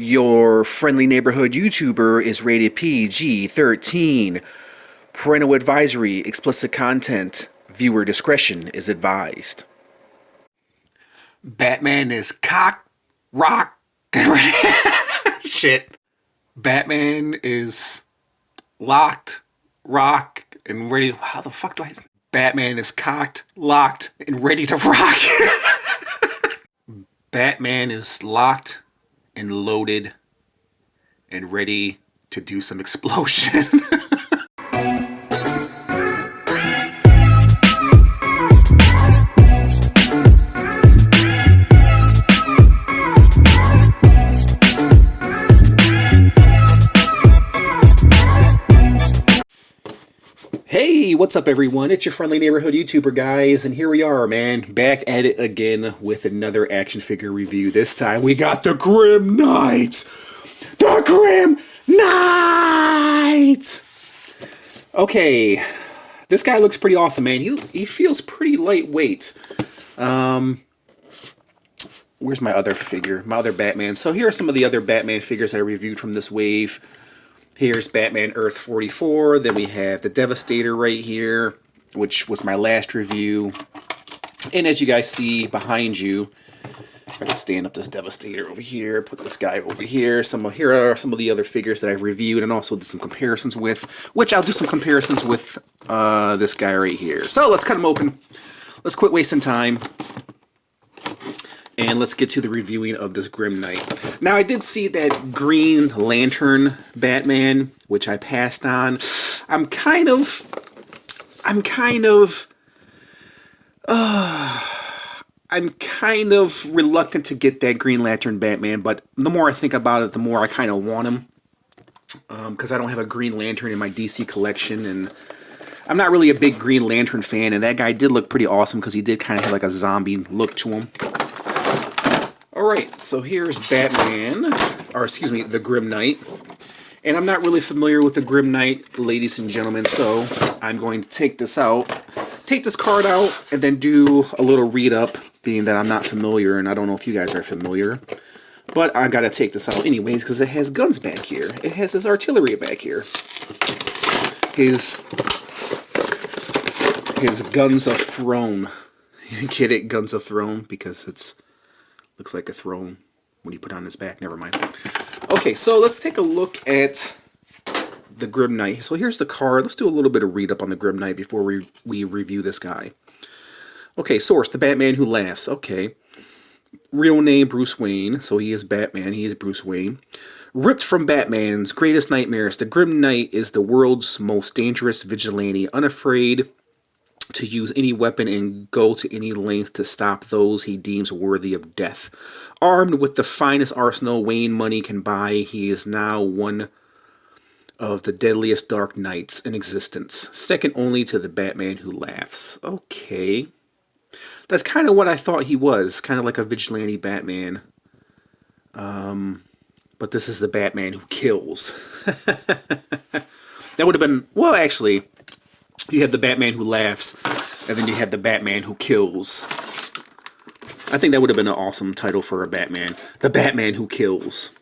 Your friendly neighborhood YouTuber is rated PG-13. Parental advisory, explicit content. Viewer discretion is advised. Batman is cock, rock, shit. Batman is locked, rock, and ready. How the fuck do I? Batman is cocked, locked, and ready to rock. Batman is locked and loaded and ready to do some explosion. Hey, what's up everyone? It's your friendly neighborhood YouTuber guys, and here we are, man, back at it again with another action figure review. This time we got the Grim Knights! The Grim Knights! Okay, this guy looks pretty awesome, man. He feels pretty lightweight. Where's my other figure? My other Batman. So here are some of the other Batman figures I reviewed from this wave. Here's Batman Earth 44, then we have the Devastator right here, which was my last review. And as you guys see behind you, I can stand up this Devastator over here, put this guy over here. Here are some of the other figures that I've reviewed and also did some comparisons with, which I'll do some comparisons with this guy right here. So let's cut him open. Let's quit wasting time. And let's get to the reviewing of this Grim Knight. Now, I did see that Green Lantern Batman, which I passed on. I'm kind of reluctant to get that Green Lantern Batman, but the more I think about it, the more I kind of want him. Because I don't have a Green Lantern in my DC collection, and I'm not really a big Green Lantern fan, and that guy did look pretty awesome because he did kind of have like a zombie look to him. Alright, so here's Batman, or excuse me, the Grim Knight. And I'm not really familiar with the Grim Knight, ladies and gentlemen, so I'm going to take this card out, and then do a little read-up, being that I'm not familiar, and I don't know if you guys are familiar. But I gotta take this out anyways, because it has guns back here. It has his artillery back here. His Guns of Throne. Get it? Guns of Throne? Because it's looks like a throne when you put it on his back. Never mind. Okay, so let's take a look at the Grim Knight. So here's the card. Let's do a little bit of read-up on the Grim Knight before we review this guy. Okay, source, the Batman Who Laughs. Okay. Real name, Bruce Wayne. So he is Batman. He is Bruce Wayne. Ripped from Batman's greatest nightmares, the Grim Knight is the world's most dangerous vigilante, unafraid to use any weapon and go to any length to stop those he deems worthy of death. Armed with the finest arsenal Wayne money can buy, he is now one of the deadliest Dark Knights in existence, second only to the Batman Who Laughs. Okay. That's kind of what I thought he was, kind of like a vigilante Batman. But this is the Batman who kills. That would have been, well, actually, you have the Batman Who Laughs, and then you have the Batman Who Kills. I think that would have been an awesome title for a Batman. The Batman Who Kills.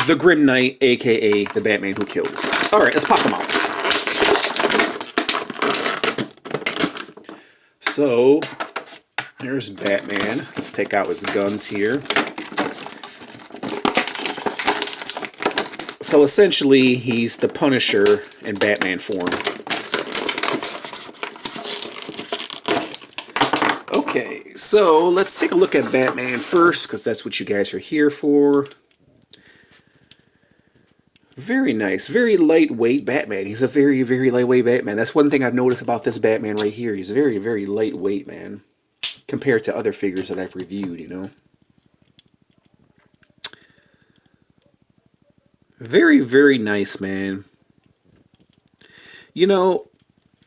The Grim Knight, a.k.a. the Batman Who Kills. Alright, let's pop them out. So, there's Batman. Let's take out his guns here. So essentially, he's the Punisher in Batman form. Okay, so let's take a look at Batman first, because that's what you guys are here for. Very nice, very lightweight Batman. He's a very, very lightweight Batman. That's one thing I've noticed about this Batman right here. He's very, very lightweight, man, compared to other figures that I've reviewed, you know. Very, very nice, man. You know,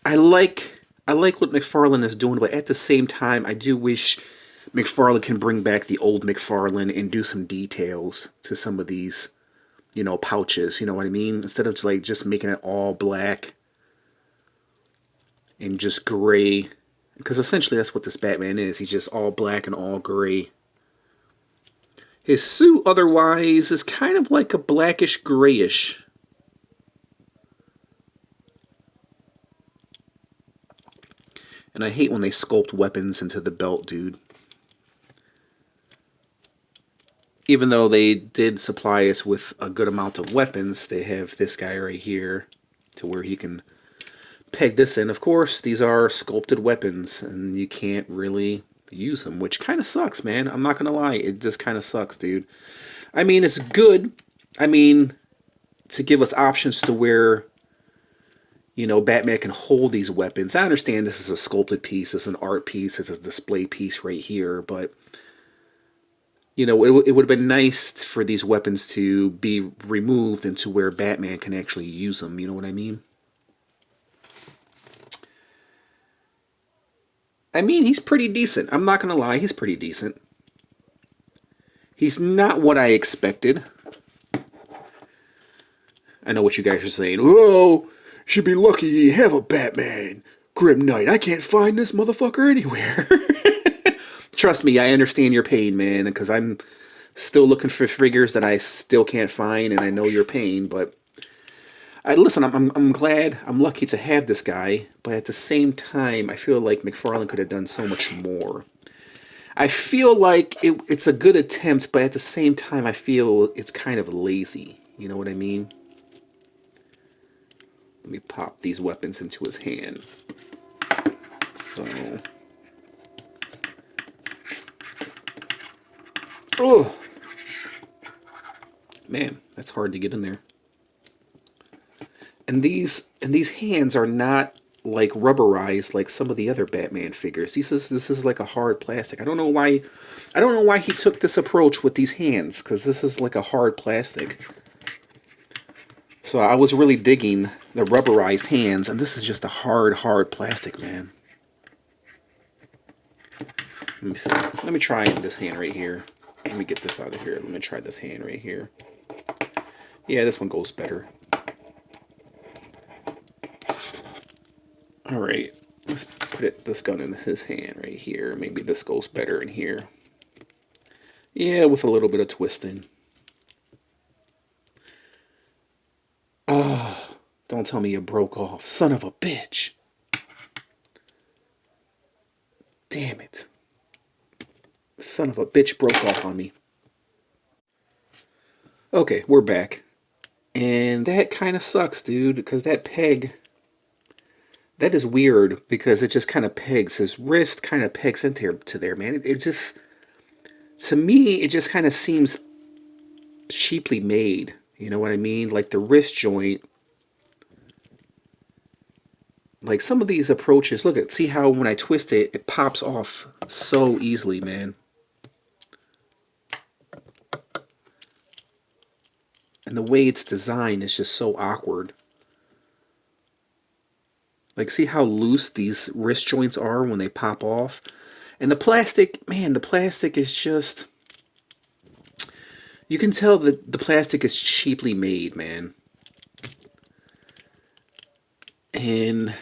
I like what Mcfarlane is doing, but at the same time, I do wish Mcfarlane can bring back the old Mcfarlane and do some details to some of these, you know, pouches. You know what I mean? Instead of just making it all black and just gray, because essentially that's what this Batman is. He's just all black and all gray. His suit otherwise is kind of like a blackish grayish. And I hate when they sculpt weapons into the belt, dude. Even though they did supply us with a good amount of weapons, they have this guy right here to where he can peg this in. Of course, these are sculpted weapons, and you can't really use them, which kind of sucks, man. I'm not gonna lie, it just kind of sucks, dude. I mean, it's good. I mean, to give us options to where, you know, Batman can hold these weapons. I understand this is a sculpted piece, it's an art piece, it's a display piece right here, but, you know, it would have been nice for these weapons to be removed and to where Batman can actually use them, you know what I mean? I mean, he's pretty decent. I'm not going to lie, he's pretty decent. He's not what I expected. I know what you guys are saying. Oh, should be lucky you have a Batman. Grim Knight, I can't find this motherfucker anywhere. Trust me, I understand your pain, man, because I'm still looking for figures that I still can't find, and I know your pain, but listen, I'm glad, I'm lucky to have this guy, but at the same time, I feel like Mcfarlane could have done so much more. I feel like it's a good attempt, but at the same time, I feel it's kind of lazy. You know what I mean? Let me pop these weapons into his hand. So, oh man, that's hard to get in there. And these hands are not like rubberized like some of the other Batman figures. This is like a hard plastic. I don't know why he took this approach with these hands, because this is like a hard plastic. So I was really digging the rubberized hands, and this is just a hard plastic, man. Let me see. Let me try this hand right here. Let me get this out of here. Let me try this hand right here. Yeah, this one goes better. Alright, let's put this gun in his hand right here. Maybe this goes better in here. Yeah, with a little bit of twisting. Oh, don't tell me it broke off. Son of a bitch. Damn it. Son of a bitch broke off on me. Okay, we're back. And that kind of sucks, dude, because that peg... That is weird, because it just kind of pegs. His wrist kind of pegs into there, man. It just... To me, it just kind of seems cheaply made. You know what I mean? Like the wrist joint. Like some of these approaches, look at, see how when I twist it, it pops off so easily, man. And the way it's designed is just so awkward. Like, see how loose these wrist joints are when they pop off? And the plastic, man, the plastic is just... You can tell that the plastic is cheaply made, man. And,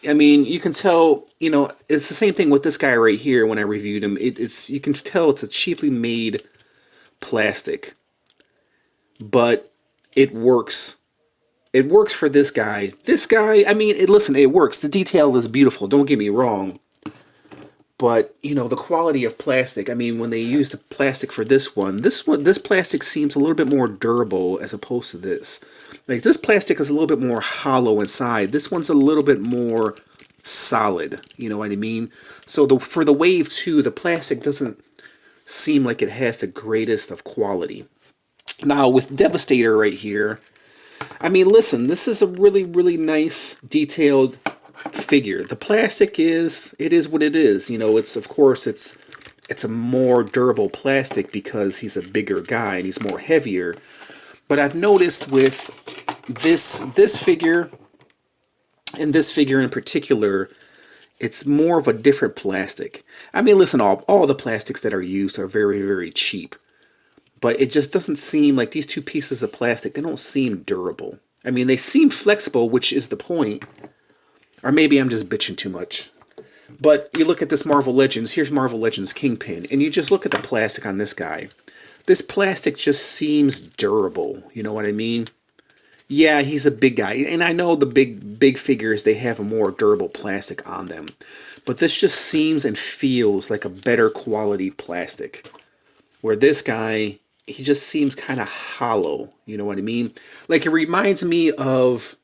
I mean, you can tell, you know, it's the same thing with this guy right here when I reviewed him. You can tell it's a cheaply made plastic. But it works. It works for this guy. This guy, I mean, listen, it works. The detail is beautiful, don't get me wrong. But, you know, the quality of plastic, I mean, when they use the plastic for this plastic seems a little bit more durable as opposed to this. Like, this plastic is a little bit more hollow inside. This one's a little bit more solid, you know what I mean? So for the Wave 2, the plastic doesn't seem like it has the greatest of quality. Now, with Devastator right here, I mean, listen, this is a really, really nice, detailed figure. The plastic is what it is. You know, of course, it's a more durable plastic because he's a bigger guy and he's more heavier. But I've noticed with this figure, and this figure in particular, it's more of a different plastic. I mean, listen, all the plastics that are used are very, very cheap. But it just doesn't seem like these two pieces of plastic, they don't seem durable. I mean, they seem flexible, which is the point. Or maybe I'm just bitching too much. But you look at this Marvel Legends, here's Marvel Legends Kingpin, and you just look at the plastic on this guy. This plastic just seems durable. You know what I mean? Yeah, he's a big guy, and I know the big figures, they have a more durable plastic on them, but this just seems and feels like a better quality plastic. Where this guy, he just seems kind of hollow. You know what I mean? Like, it reminds me of,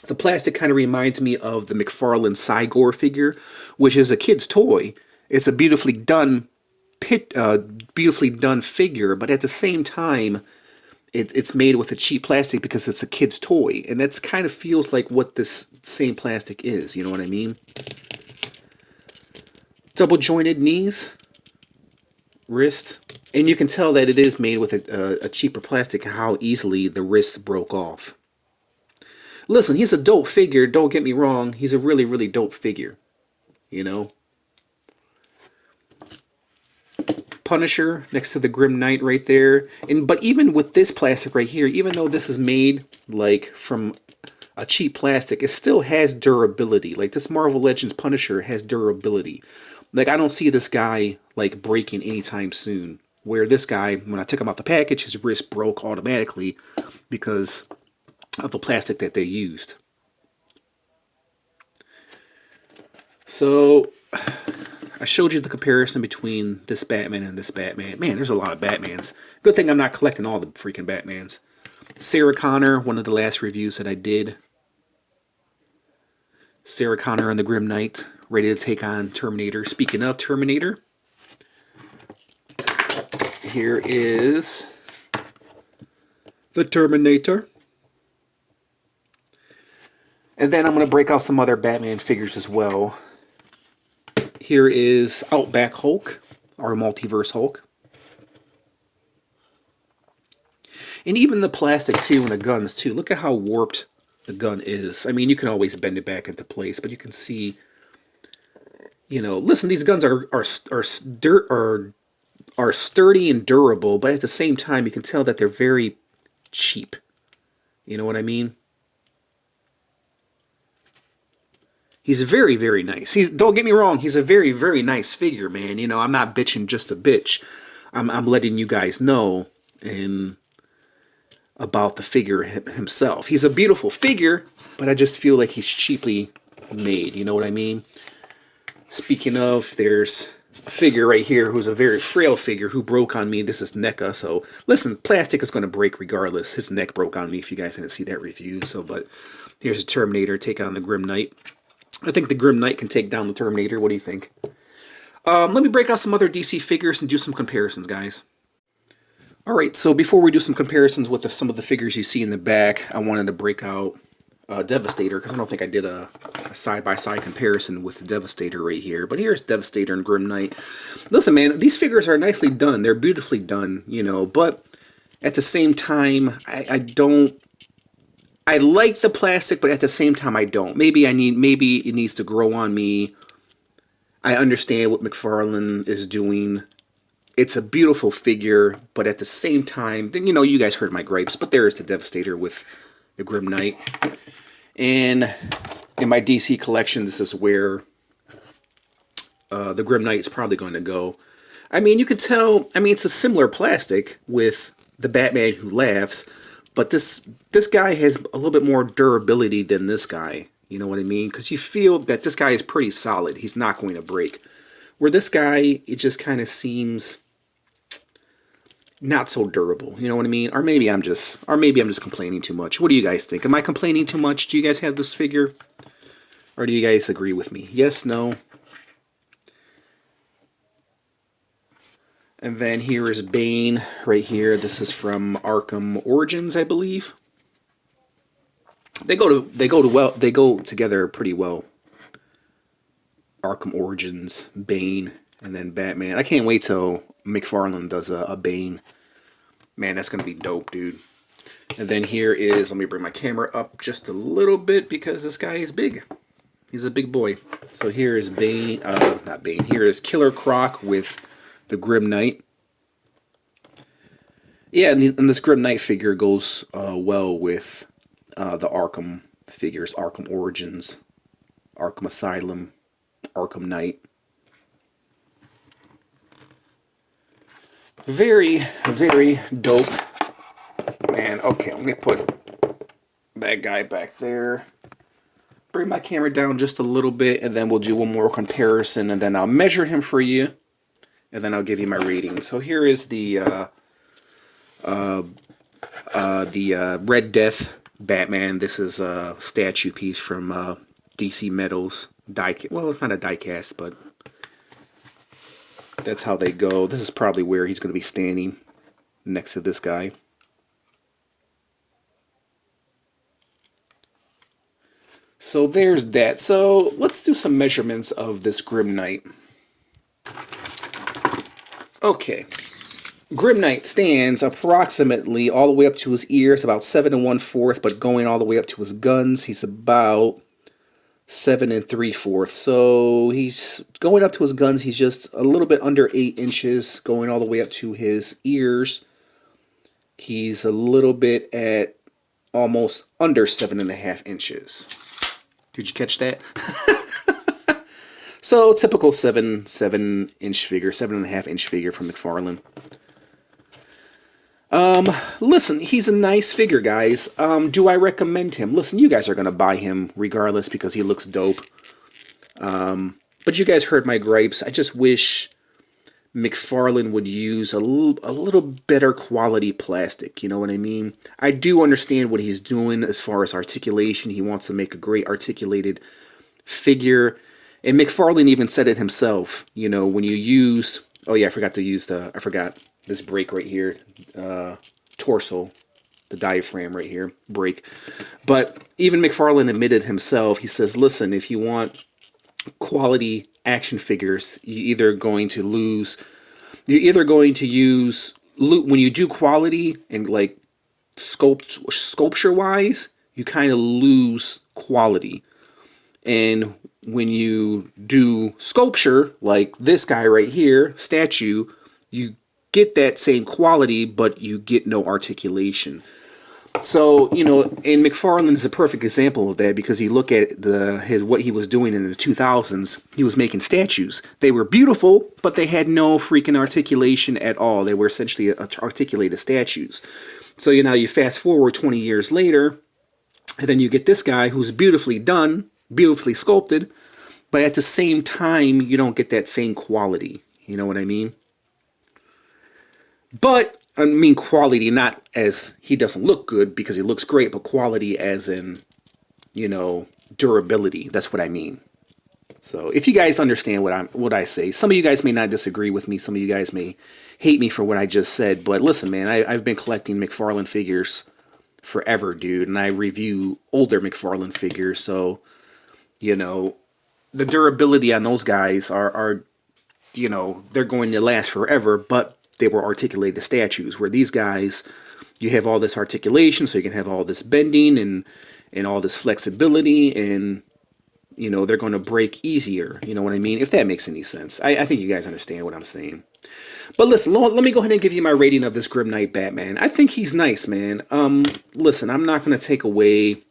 the plastic kind of reminds me of the Mcfarlane Cygor figure, which is a kid's toy. It's a beautifully done figure, but at the same time, it's made with a cheap plastic because it's a kid's toy, and that's kind of feels like what this same plastic is. You know what I mean? Double jointed knees, wrist, and you can tell that it is made with a cheaper plastic. How easily the wrists broke off. Listen, he's a dope figure. Don't get me wrong. He's a really, really dope figure. You know. Punisher next to the Grim Knight right there. But even with this plastic right here, even though this is made like from a cheap plastic, it still has durability. Like, this Marvel Legends Punisher has durability. Like, I don't see this guy like breaking anytime soon. Where this guy, when I took him out the package, his wrist broke automatically because of the plastic that they used. So I showed you the comparison between this Batman and this Batman. Man, there's a lot of Batmans. Good thing I'm not collecting all the freaking Batmans. Sarah Connor, one of the last reviews that I did. Sarah Connor and the Grim Knight, ready to take on Terminator. Speaking of Terminator, here is the Terminator. And then I'm going to break out some other Batman figures as well. Here is Outback Hulk, our multiverse Hulk. And even the plastic too, and the guns too. Look at how warped the gun is. I mean, you can always bend it back into place, but you can see, you know, listen, these guns are sturdy and durable, but at the same time, you can tell that they're very cheap. You know what I mean? He's very, very nice. Don't get me wrong, he's a very, very nice figure, man. You know, I'm not bitching just to bitch. I'm letting you guys know about the figure himself. He's a beautiful figure, but I just feel like he's cheaply made. You know what I mean? Speaking of, there's a figure right here who's a very frail figure who broke on me. This is NECA. So, listen, plastic is going to break regardless. His neck broke on me if you guys didn't see that review. So, but here's a Terminator taking on the Grim Knight. I think the Grim Knight can take down the Terminator. What do you think? Let me break out some other DC figures and do some comparisons, guys. Alright, so before we do some comparisons with some of the figures you see in the back, I wanted to break out Devastator, because I don't think I did a side-by-side comparison with Devastator right here. But here's Devastator and Grim Knight. Listen, man, these figures are nicely done. They're beautifully done, you know, but at the same time, I like the plastic, but at the same time, I don't. Maybe it needs to grow on me. I understand what Mcfarlane is doing. It's a beautiful figure, but at the same time, then, you know, you guys heard my gripes, but there is the Devastator with the Grim Knight. And in my DC collection, this is where the Grim Knight is probably going to go. I mean, you could tell, I mean, it's a similar plastic with the Batman Who Laughs, but this guy has a little bit more durability than this guy. You know what I mean? Because you feel that this guy is pretty solid. He's not going to break. Where this guy, it just kind of seems not so durable. You know what I mean? Or maybe I'm just complaining too much. What do you guys think? Am I complaining too much? Do you guys have this figure? Or do you guys agree with me? Yes, no? And then here is Bane right here. This is from Arkham Origins, I believe. They go together pretty well. Arkham Origins, Bane, and then Batman. I can't wait till Mcfarlane does a Bane. Man, that's gonna be dope, dude. And then here is, let me bring my camera up just a little bit because this guy is big. He's a big boy. So here is Bane, not Bane. Here is Killer Croc with the Grim Knight. Yeah, and this Grim Knight figure goes well with the Arkham figures, Arkham Origins, Arkham Asylum, Arkham Knight. Very, very dope. Man, okay, let me put that guy back there. Bring my camera down just a little bit, and then we'll do one more comparison, and then I'll measure him for you, and then I'll give you my rating. So here is the Red Death Batman. This is a statue piece from DC Metals. Well, it's not a die-cast, but that's how they go. This is probably where he's going to be standing next to this guy. So there's that. So let's do some measurements of this Grim Knight. Okay. Grim Knight stands approximately all the way up to his ears, about 7 1/4, but going all the way up to his guns, he's about 7 3/4. So he's going up to his guns, he's just a little bit under 8 inches, going all the way up to his ears. He's a little bit at almost under 7.5 inches. Did you catch that? So typical 7-inch figure, 7.5-inch figure from Mcfarlane. Listen, he's a nice figure, guys. Do I recommend him? Listen, you guys are gonna buy him regardless because he looks dope. But you guys heard my gripes. I just wish Mcfarlane would use a little better quality plastic, you know what I mean? I do understand what he's doing as far as articulation. He wants to make a great articulated figure. And Mcfarlane even said it himself, you know, when you use... Oh yeah, I forgot this brake right here. Torso, the diaphragm right here, brake. But even Mcfarlane admitted himself, he says, listen, if you want quality action figures, you're either going to use, when you do quality and like sculpture wise, you kind of lose quality. And when you do sculpture, like this guy right here, statue, you get that same quality, but you get no articulation. So, you know, and Mcfarlane is a perfect example of that because you look at what he was doing in the 2000s. He was making statues. They were beautiful, but they had no freaking articulation at all. They were essentially articulated statues. So, you know, you fast forward 20 years later, and then you get this guy who's beautifully done, beautifully sculpted, but at the same time, you don't get that same quality. You know what I mean? But I mean quality, not as he doesn't look good because he looks great, but quality as in, you know, durability. That's what I mean. So if you guys understand what I say, some of you guys may not disagree with me. Some of you guys may hate me for what I just said. But listen, man, I've been collecting Mcfarlane figures forever, dude. And I review older Mcfarlane figures. So, you know, the durability on those guys are you know, they're going to last forever. But they were articulated statues, where these guys, you have all this articulation, so you can have all this bending and all this flexibility, and you know, they're going to break easier. You know what I mean? If that makes any sense. I think you guys understand what I'm saying. But listen, let me go ahead and give you my rating of this Grim Knight Batman. I think he's nice, man. Listen, I'm not going to take away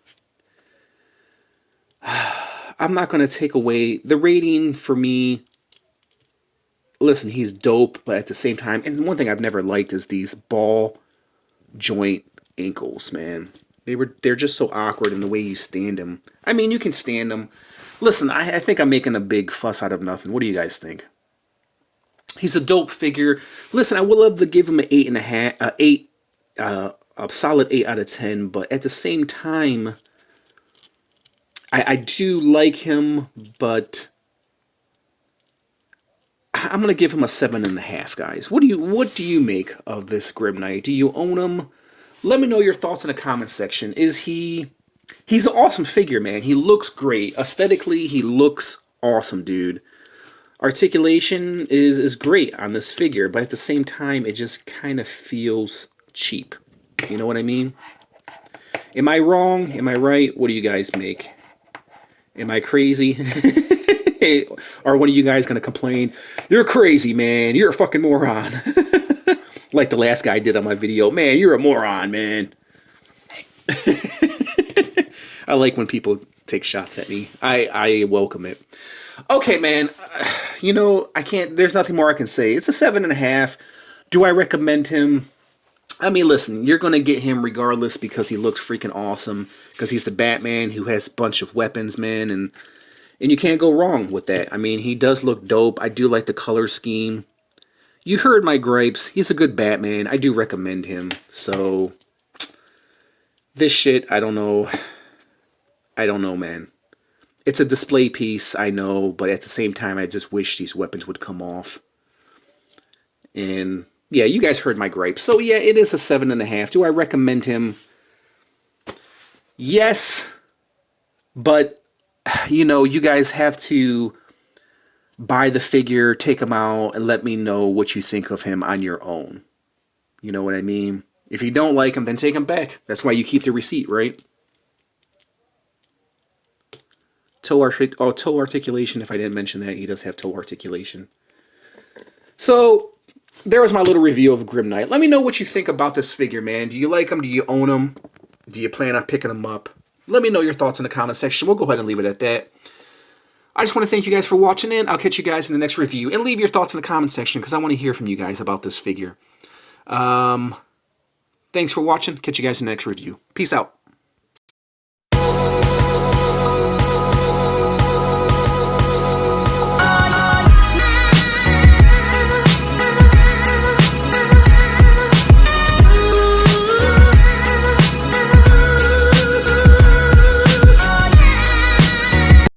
the rating for me. Listen, he's dope, but at the same time, and one thing I've never liked is these ball joint ankles, man. They're just so awkward in the way you stand them. I mean, you can stand them. Listen, I think I'm making a big fuss out of nothing. What do you guys think? He's a dope figure. Listen, I would love to give him an 8.5, a solid 8 out of 10, but at the same time, I do like him, but I'm gonna give him a 7.5, guys. What do you make of this Grim Knight? Do you own him? Let me know your thoughts in the comment section. He's an awesome figure, man. He looks great. Aesthetically, he looks awesome, dude. Articulation is great on this figure, but at the same time, it just kind of feels cheap. You know what I mean? Am I wrong? Am I right? What do you guys make? Am I crazy? Or one of you guys going to complain, you're crazy, man. You're a fucking moron. Like the last guy did on my video. Man, you're a moron, man. I like when people take shots at me. I welcome it. Okay, man. You know, there's nothing more I can say. It's a 7.5. Do I recommend him? I mean, listen, you're going to get him regardless because he looks freaking awesome. Because he's the Batman who has a bunch of weapons, man. And you can't go wrong with that. I mean, he does look dope. I do like the color scheme. You heard my gripes. He's a good Batman. I do recommend him. So, this shit, I don't know. I don't know, man. It's a display piece, I know. But at the same time, I just wish these weapons would come off. And yeah, you guys heard my gripes. So yeah, it is a 7.5. Do I recommend him? Yes. But, you know, you guys have to buy the figure, take him out, and let me know what you think of him on your own. You know what I mean? If you don't like him, then take him back. That's why you keep the receipt, right? Toe articulation, if I didn't mention that. He does have toe articulation. So, there was my little review of Grim Knight. Let me know what you think about this figure, man. Do you like him? Do you own him? Do you plan on picking him up? Let me know your thoughts in the comment section. We'll go ahead and leave it at that. I just want to thank you guys for watching in. I'll catch you guys in the next review. And leave your thoughts in the comment section because I want to hear from you guys about this figure. Thanks for watching. Catch you guys in the next review. Peace out.